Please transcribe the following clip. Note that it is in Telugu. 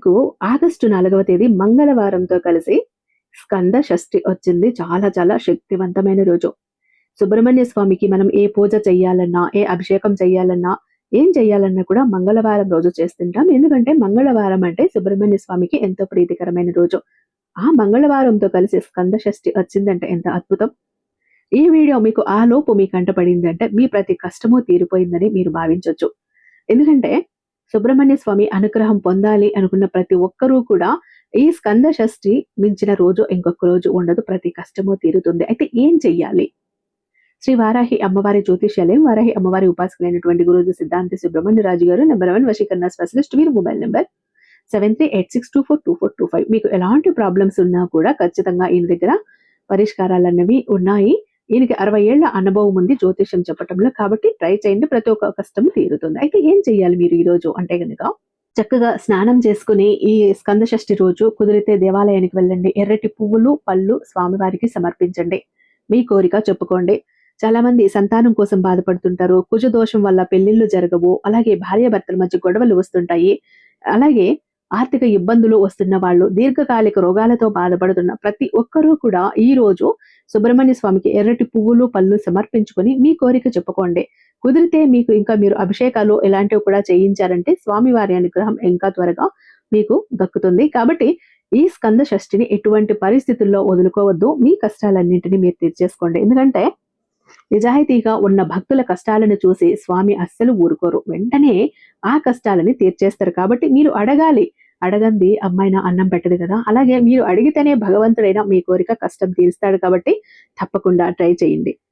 మీకు ఆగస్టు 4వ తేదీ మంగళవారంతో కలిసి స్కంద షష్ఠి వచ్చింది. చాలా చాలా శక్తివంతమైన రోజు. సుబ్రహ్మణ్య స్వామికి మనం ఏ పూజ చెయ్యాలన్నా, ఏ అభిషేకం చెయ్యాలన్నా, ఏం చెయ్యాలన్నా కూడా మంగళవారం రోజు చేస్తుంటాం. ఎందుకంటే మంగళవారం అంటే సుబ్రహ్మణ్య స్వామికి ఎంతో ప్రీతికరమైన రోజు. ఆ మంగళవారంతో కలిసి స్కంద షష్ఠి వచ్చిందంటే ఎంత అద్భుతం. ఈ వీడియో మీకు ఆలోపు మీ కంటపడిందంటే మీ ప్రతి కష్టము తీరిపోయిందని మీరు భావించొచ్చు. ఎందుకంటే సుబ్రహ్మణ్య స్వామి అనుగ్రహం పొందాలి అనుకున్న ప్రతి ఒక్కరూ కూడా ఈ స్కంద షష్ఠి మించిన రోజు ఇంకొక రోజు ఉండదు. ప్రతి కష్టము తీరుతుంది. అయితే ఏం చెయ్యాలి? శ్రీ వారాహి అమ్మవారి జ్యోతిష్యాలయం, వారాహి అమ్మవారి ఉపాసకులైనటువంటి గురూజీ సిద్ధాంతి సుబ్రహ్మణ్యరాజు గారు #1 వశీకరణ స్పెషలిస్ట్. వీరి మొబైల్ నెంబర్ 7386242425. మీకు ఎలాంటి ప్రాబ్లమ్స్ ఉన్నా కూడా ఖచ్చితంగా ఈయన దగ్గర పరిష్కారాలన్నవి ఉన్నాయి. ఈయనకి 60 ఏళ్ల అనుభవం ఉంది జ్యోతిష్యం చెప్పటంలో. కాబట్టి ట్రై చేయండి, ప్రతి ఒక్క కష్టం తీరుతుంది. అయితే ఏం చెయ్యాలి మీరు ఈ రోజు అంటే గనుక, చక్కగా స్నానం చేసుకుని ఈ స్కంద షష్ఠి రోజు కుదిరితే దేవాలయానికి వెళ్ళండి. ఎర్రటి పువ్వులు, పళ్ళు స్వామివారికి సమర్పించండి. మీ కోరిక చెప్పుకోండి. చాలా మంది సంతానం కోసం బాధపడుతుంటారు. కుజ దోషం వల్ల పెళ్లిళ్లు జరగవు. అలాగే భార్యాభర్తల మధ్య గొడవలు వస్తుంటాయి. అలాగే ఆర్థిక ఇబ్బందులు వస్తున్న వాళ్ళు, దీర్ఘకాలిక రోగాలతో బాధపడుతున్న ప్రతి ఒక్కరూ కూడా ఈ రోజు సుబ్రహ్మణ్య స్వామికి ఎర్రటి పువ్వులు, పళ్ళు సమర్పించుకొని మీ కోరిక చెప్పుకోండి. కుదిరితే మీకు ఇంకా మీరు అభిషేకాలు ఇలాంటివి కూడా చేయించారంటే స్వామివారి అనుగ్రహం ఇంకా త్వరగా మీకు దక్కుతుంది. కాబట్టి ఈ స్కంద షష్ఠిని ఎటువంటి పరిస్థితుల్లో వదులుకోవద్దు. మీ కష్టాలన్నింటినీ మీరు తీర్చేసుకోండి. ఎందుకంటే నిజాయితీగా ఉన్న భక్తుల కష్టాలను చూసి స్వామి అస్సలు ఊరుకోరు. వెంటనే ఆ కష్టాలని తీర్చేస్తారు. కాబట్టి మీరు అడగాలి. అడగంది అమ్మాయినా అన్నం పెట్టదు కదా. అలాగే మీరు అడిగితేనే భగవంతుడైనా మీ కోరిక కష్టం తీరుస్తాడు. కాబట్టి తప్పకుండా ట్రై చేయండి.